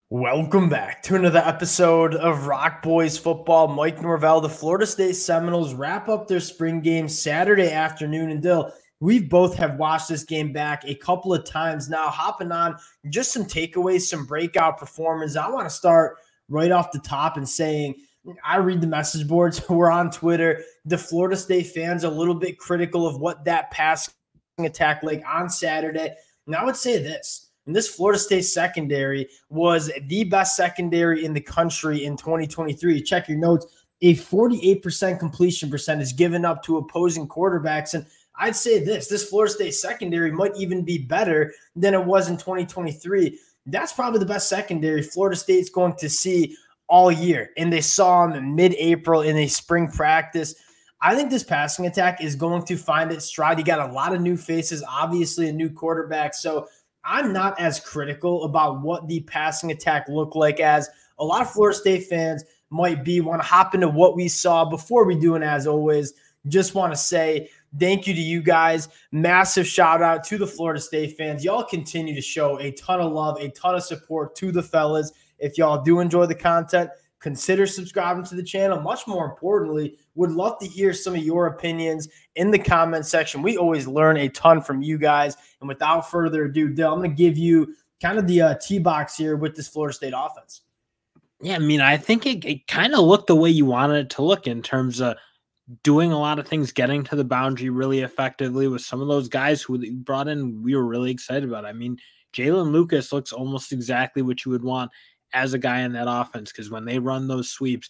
Welcome back to another episode of Rock Boys Football. Mike Norvell, the Florida State Seminoles wrap up their spring game Saturday afternoon. And Dill, we both have watched this game back a couple of times now, hopping on just some takeaways, some breakout performance. I want to start right off the top and saying, I read the message boards. We're on Twitter. The Florida State fans are a little bit critical of what that passing attack like on Saturday. And I would say this. And this Florida State secondary was the best secondary in the country in 2023. Check your notes. A 48% completion percentage given up to opposing quarterbacks. And I'd say this Florida State secondary might even be better than it was in 2023. That's probably the best secondary Florida State's going to see all year. And they saw him in mid-April in a spring practice. I think this passing attack is going to find its stride. You got a lot of new faces, obviously a new quarterback. So I'm not as critical about what the passing attack looked like as a lot of Florida State fans might be. Want to hop into what we saw before we do, and as always, just want to say thank you to you guys. Massive shout out to the Florida State fans. Y'all continue to show a ton of love, a ton of support to the fellas. If y'all do enjoy the content, consider subscribing to the channel. Much more importantly, would love to hear some of your opinions in the comment section. We always learn a ton from you guys. And without further ado, Dill, I'm going to give you kind of the tee box here with this Florida State offense. Yeah, I mean, I think it kind of looked the way you wanted it to look in terms of doing a lot of things, getting to the boundary really effectively with some of those guys who you brought in. We were really excited about. I mean, Jalen Lucas looks almost exactly what you would want as a guy in that offense, because when they run those sweeps,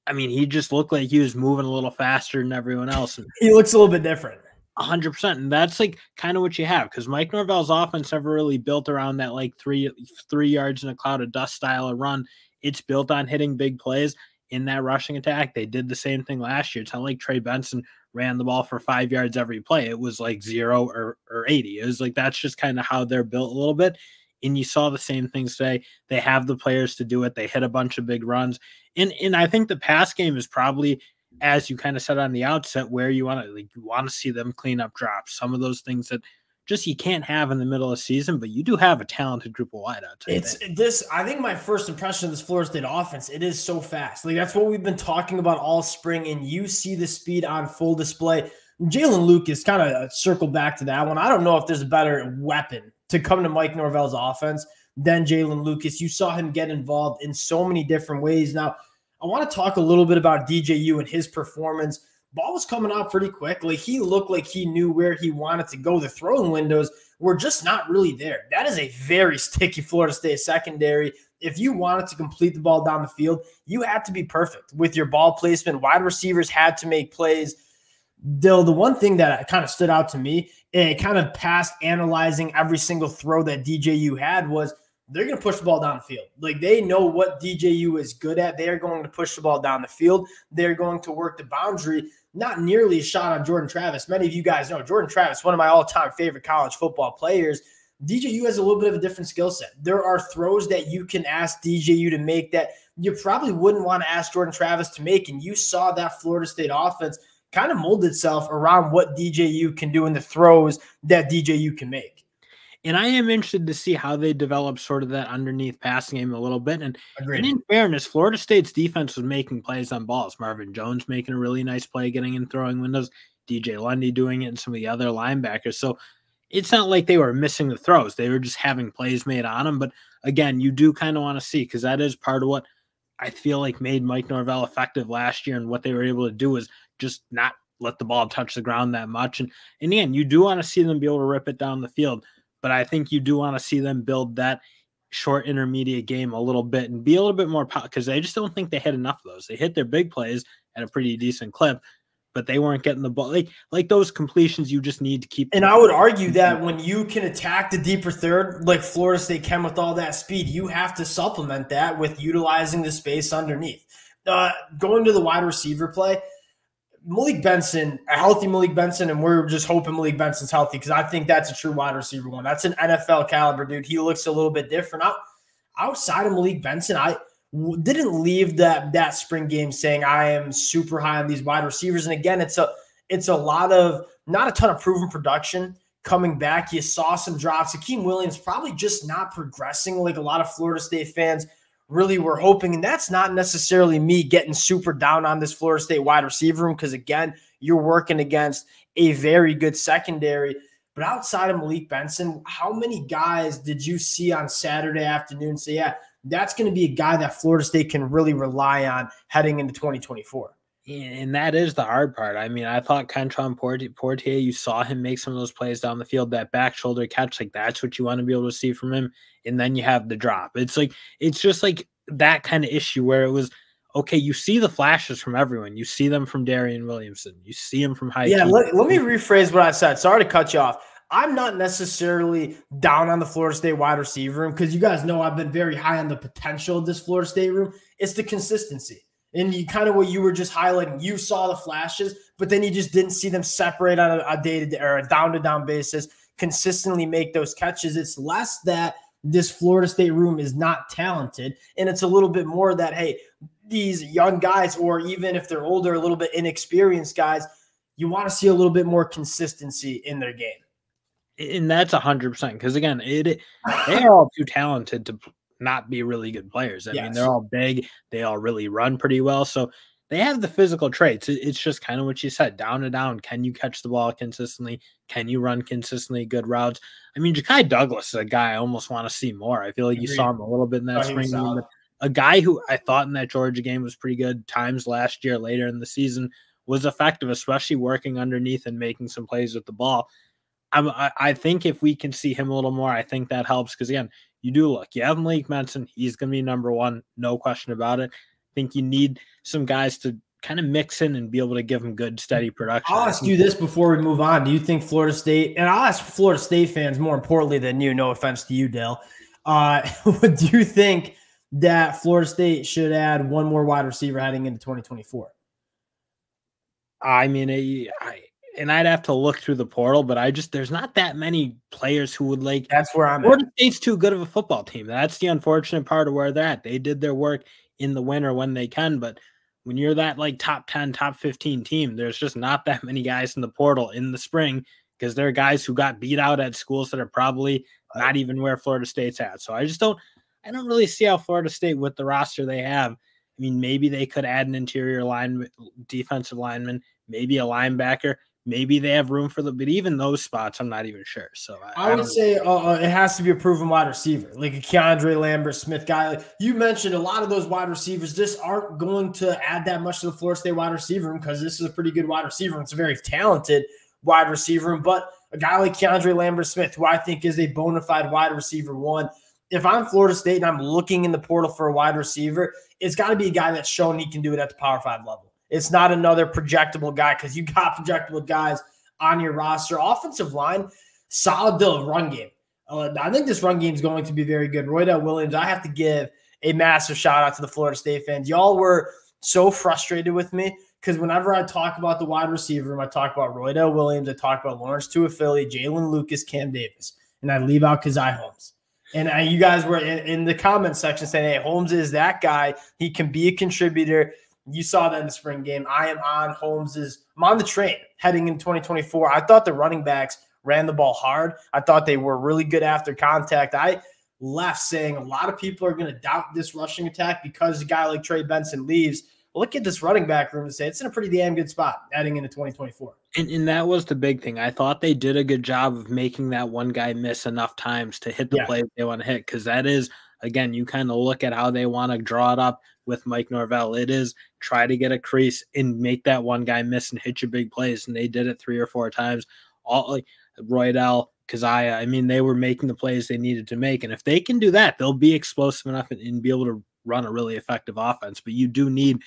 I mean, he just looked like he was moving a little faster than everyone else. And he looks a little bit different. 100%. And that's like kind of what you have, because Mike Norvell's offense never really built around that like three yards in a cloud of dust style of run. It's built on hitting big plays in that rushing attack. They did the same thing last year. It's not like Trey Benson ran the ball for 5 yards every play. It was like 0 or 80. It was like, that's just kind of how they're built a little bit. And you saw the same things today. They have the players to do it. They hit a bunch of big runs. And I think the pass game is probably, as you kind of said on the outset, where you want to see them clean up drops. Some of those things that just you can't have in the middle of the season, but you do have a talented group of wideouts. I think my first impression of this Florida State offense, it is so fast. Like, that's what we've been talking about all spring, and you see the speed on full display. Jalen Lucas kind of circled back to that one. I don't know if there's a better weapon to come to Mike Norvell's offense than Jalen Lucas. You saw him get involved in so many different ways. Now, I want to talk a little bit about DJU and his performance. Ball was coming out pretty quick. Like, he looked like he knew where he wanted to go. The throwing windows were just not really there. That is a very sticky Florida State secondary. If you wanted to complete the ball down the field, you had to be perfect with your ball placement. Wide receivers had to make plays. Dill, the one thing that kind of stood out to me, it kind of past analyzing every single throw that DJU had, was they're going to push the ball down the field. Like, they know what DJU is good at. They are going to push the ball down the field. They're going to work the boundary. Not nearly a shot on Jordan Travis. Many of you guys know Jordan Travis, one of my all-time favorite college football players. DJU has a little bit of a different skill set. There are throws that you can ask DJU to make that you probably wouldn't want to ask Jordan Travis to make, and you saw that Florida State offense kind of mold itself around what DJU can do in the throws that DJU can make. And I am interested to see how they develop sort of that underneath passing game a little bit. And in fairness, Florida State's defense was making plays on balls. Marvin Jones making a really nice play, getting in throwing windows. DJ Lundy doing it, and some of the other linebackers. So it's not like they were missing the throws. They were just having plays made on them. But again, you do kind of want to see, because that is part of what I feel like made Mike Norvell effective last year, and what they were able to do is just not let the ball touch the ground that much. And in the end, you do want to see them be able to rip it down the field. But I think you do want to see them build that short intermediate game a little bit and be a little bit more, because I just don't think they hit enough of those. They hit their big plays at a pretty decent clip, but they weren't getting the ball. Like those completions, you just need to keep. And I would argue that when you can attack the deeper third, like Florida State can with all that speed, you have to supplement that with utilizing the space underneath. Going to the wide receiver play, Malik Benson, a healthy Malik Benson, and we're just hoping Malik Benson's healthy, because I think that's a true wide receiver one. That's an NFL caliber dude. He looks a little bit different. Outside of Malik Benson, I didn't leave that spring game saying I am super high on these wide receivers. And again, it's a lot of, not a ton of proven production coming back. You saw some drops. Akeem Williams probably just not progressing like a lot of Florida State fans really were hoping. And that's not necessarily me getting super down on this Florida State wide receiver room because, again, you're working against a very good secondary. But outside of Malik Benson, how many guys did you see on Saturday afternoon say, yeah, that's going to be a guy that Florida State can really rely on heading into 2024? And that is the hard part. I mean, I thought Kentron Portier, you saw him make some of those plays down the field, that back shoulder catch, like that's what you want to be able to see from him. And then you have the drop. It's just like that kind of issue where it was, okay, you see the flashes from everyone. You see them from Darian Williamson. You see him from High. Yeah, let me rephrase what I said. Sorry to cut you off. I'm not necessarily down on the Florida State wide receiver room because you guys know I've been very high on the potential of this Florida State room. It's the consistency. And you kind of what you were just highlighting, you saw the flashes, but then you just didn't see them separate on a day-to-day or a down-to-down basis, consistently make those catches. It's less that this Florida State room is not talented, and it's a little bit more that, hey, these young guys, or even if they're older, a little bit inexperienced guys, you want to see a little bit more consistency in their game. And that's 100% because, again, they're all too talented to not be really good players. I mean, they're all big. They all really run pretty well. So they have the physical traits. It's just kind of what you said, down to down. Can you catch the ball consistently? Can you run consistently good routes? I mean, Ja'Kai Douglas is a guy I almost want to see more. I feel like you saw him a little bit in that spring game. A guy who I thought in that Georgia game was pretty good times last year, later in the season, was effective, especially working underneath and making some plays with the ball. I think if we can see him a little more, I think that helps because, again, you do look. You have Malik Benson. He's going to be number one, no question about it. I think you need some guys to kind of mix in and be able to give them good, steady production. I'll ask you this before we move on. Do you think Florida State, and I'll ask Florida State fans more importantly than you, no offense to you, Dale, do you think that Florida State should add one more wide receiver heading into 2024? I mean, and I'd have to look through the portal, but there's not that many players who would like. That's where I'm at. Florida State's too good of a football team. That's the unfortunate part of where they're at. They did their work in the winter when they can, but when you're that like top 10, top 15 team, there's just not that many guys in the portal in the spring because there are guys who got beat out at schools that are probably not even where Florida State's at. So I don't really see how Florida State with the roster they have. I mean, maybe they could add an interior lineman, defensive lineman, maybe a linebacker. Maybe they have room for but even those spots, I'm not even sure. So I would say it has to be a proven wide receiver, like a Keandre Lambert-Smith guy. Like you mentioned, a lot of those wide receivers just aren't going to add that much to the Florida State wide receiver room because this is a pretty good wide receiver. It's a very talented wide receiver room, but a guy like Keandre Lambert-Smith, who I think is a bona fide wide receiver one. If I'm Florida State and I'm looking in the portal for a wide receiver, it's got to be a guy that's shown he can do it at the Power 5 level. It's not another projectable guy because you got projectable guys on your roster. Offensive line, solid run game. I think this run game is going to be very good. Roydell Williams, I have to give a massive shout out to the Florida State fans. Y'all were so frustrated with me because whenever I talk about the wide receiver room, I talk about Roydell Williams, I talk about Lawrence Tuafili, Jalen Lucas, Cam Davis, and I leave out Kazai Holmes. And you guys were in the comment section saying, hey, Holmes is that guy. He can be a contributor. You saw that in the spring game. I am on I'm on the train heading in 2024. I thought the running backs ran the ball hard. I thought they were really good after contact. I left saying a lot of people are going to doubt this rushing attack because a guy like Trey Benson leaves. Look at this running back room and say it's in a pretty damn good spot heading into 2024. And that was the big thing. I thought they did a good job of making that one guy miss enough times to hit the play they want to hit because that is, again, you kind of look at how they want to draw it up with Mike Norvell. It is try to get a crease and make that one guy miss and hit your big plays. And they did it 3 or 4 times. All like Roydell, Keziah, I mean, they were making the plays they needed to make. And if they can do that, they'll be explosive enough and be able to run a really effective offense. But you do need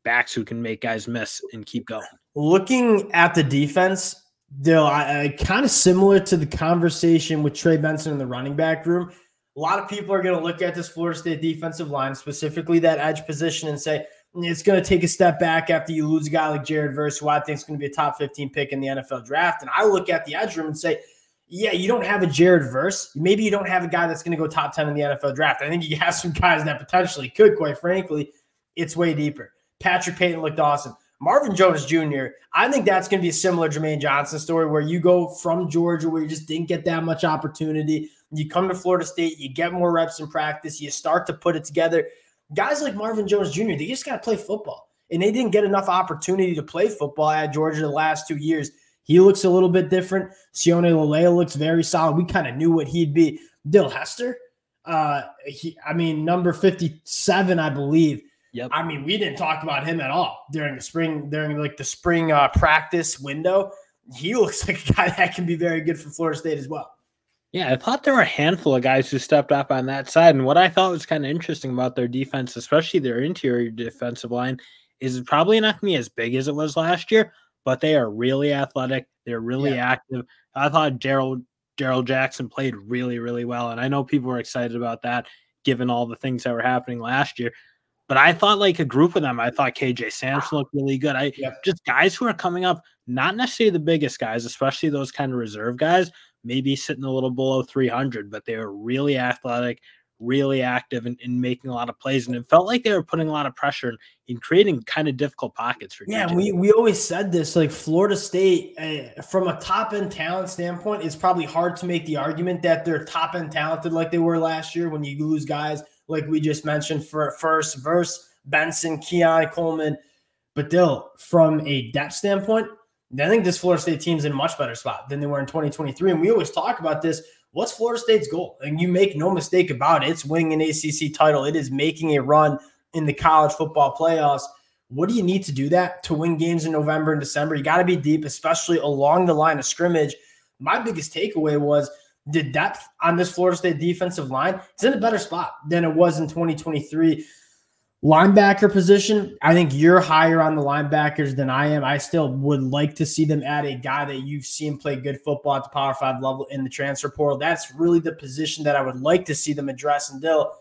backs who can make guys miss and keep going. Looking at the defense, Dill, I kind of similar to the conversation with Trey Benson in the running back room. A lot of people are going to look at this Florida State defensive line, specifically that edge position, and say it's going to take a step back after you lose a guy like Jared Verse, who I think is going to be a top 15 pick in the NFL draft. And I look at the edge room and say, yeah, you don't have a Jared Verse. Maybe you don't have a guy that's going to go top 10 in the NFL draft. I think you have some guys that potentially could, quite frankly. It's way deeper. Patrick Payton looked awesome. Marvin Jones Jr., I think that's going to be a similar Jermaine Johnson story where you go from Georgia where you just didn't get that much opportunity. You come to Florida State, you get more reps in practice, you start to put it together. Guys like Marvin Jones Jr., they just got to play football. And they didn't get enough opportunity to play football at Georgia the last 2 years. He looks a little bit different. Sione Lalea looks very solid. We kind of knew what he'd be. Dill Hester, number 57, I believe. Yep. I mean, we didn't talk about him at all during the spring practice window. He looks like a guy that can be very good for Florida State as well. Yeah, I thought there were a handful of guys who stepped up on that side. And what I thought was kind of interesting about their defense, especially their interior defensive line, is it's probably not going to be as big as it was last year, but they are really athletic. They're really active. I thought Gerald Jackson played really, really well. And I know people were excited about that given all the things that were happening last year. But I thought like a group of them, I thought KJ Sampson looked really good. Just guys who are coming up, not necessarily the biggest guys, especially those kind of reserve guys, maybe sitting a little below 300, but they were really athletic, really active in making a lot of plays. And it felt like they were putting a lot of pressure in creating kind of difficult pockets for DJ. Yeah, we always said this, like Florida State, from a top-end talent standpoint, it's probably hard to make the argument that they're top-end talented like they were last year when you lose guys like we just mentioned for first verse Benson, Keon Coleman. But Dill, from a depth standpoint, I think this Florida State team's in a much better spot than they were in 2023. And we always talk about this. What's Florida State's goal? And you make no mistake about it. It's winning an ACC title. It is making a run in the college football playoffs. What do you need to do that to win games in November and December? You got to be deep, especially along the line of scrimmage. My biggest takeaway was the depth on this Florida State defensive line. It's in a better spot than it was in 2023. Linebacker position, I think you're higher on the linebackers than I am. I still would like to see them add a guy that you've seen play good football at the Power 5 level in the transfer portal. That's really the position that I would like to see them address. And Dill,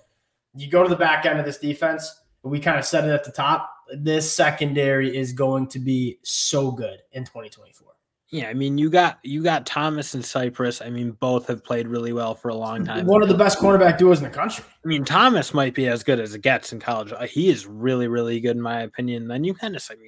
you go to the back end of this defense, we kind of said it at the top, this secondary is going to be so good in 2024. Yeah, I mean, you got Thomas and Cypress. I mean, both have played really well for a long time. One of the best cornerback duos in the country. I mean, Thomas might be as good as it gets in college. He is really, really good in my opinion. Then you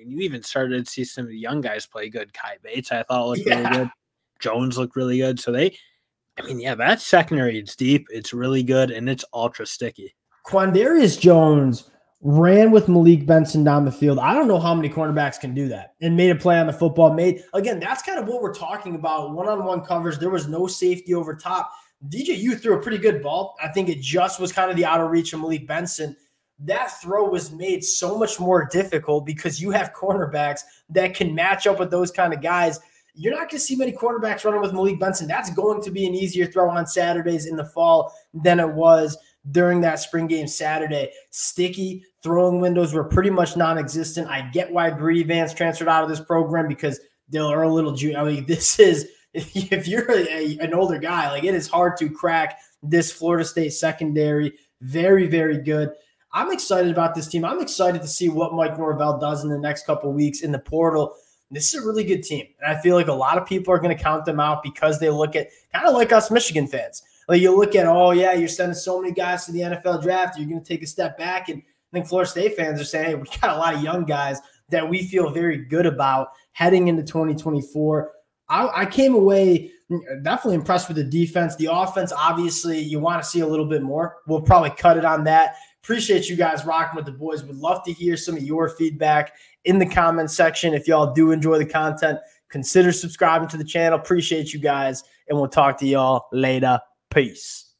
you even started to see some of the young guys play good. Kai Bates, I thought looked really good. Jones looked really good. So that secondary, it's deep, it's really good, and it's ultra sticky. Quandarius Jones ran with Malik Benson down the field. I don't know how many cornerbacks can do that and made a play on the football. Again, that's kind of what we're talking about. One-on-one coverage. There was no safety over top. DJU threw a pretty good ball. I think it just was kind of the outer reach of Malik Benson. That throw was made so much more difficult because you have cornerbacks that can match up with those kind of guys. You're not going to see many cornerbacks running with Malik Benson. That's going to be an easier throw on Saturdays in the fall than it was during that spring game Saturday. Sticky throwing windows were pretty much non-existent. I get why Greedy Vance transferred out of this program because they're a little junior. I mean, this is, if you're an older guy, like it is hard to crack this Florida State secondary. Very, very good. I'm excited about this team. I'm excited to see what Mike Norvell does in the next couple of weeks in the portal. This is a really good team. And I feel like a lot of people are going to count them out because they look at kind of like us Michigan fans. Like you look at, you're sending so many guys to the NFL draft. You're going to take a step back. And I think Florida State fans are saying, hey, we got a lot of young guys that we feel very good about heading into 2024. I came away definitely impressed with the defense. The offense, obviously, you want to see a little bit more. We'll probably cut it on that. Appreciate you guys rocking with the boys. Would love to hear some of your feedback in the comment section. If y'all do enjoy the content, consider subscribing to the channel. Appreciate you guys, and we'll talk to y'all later. Peace.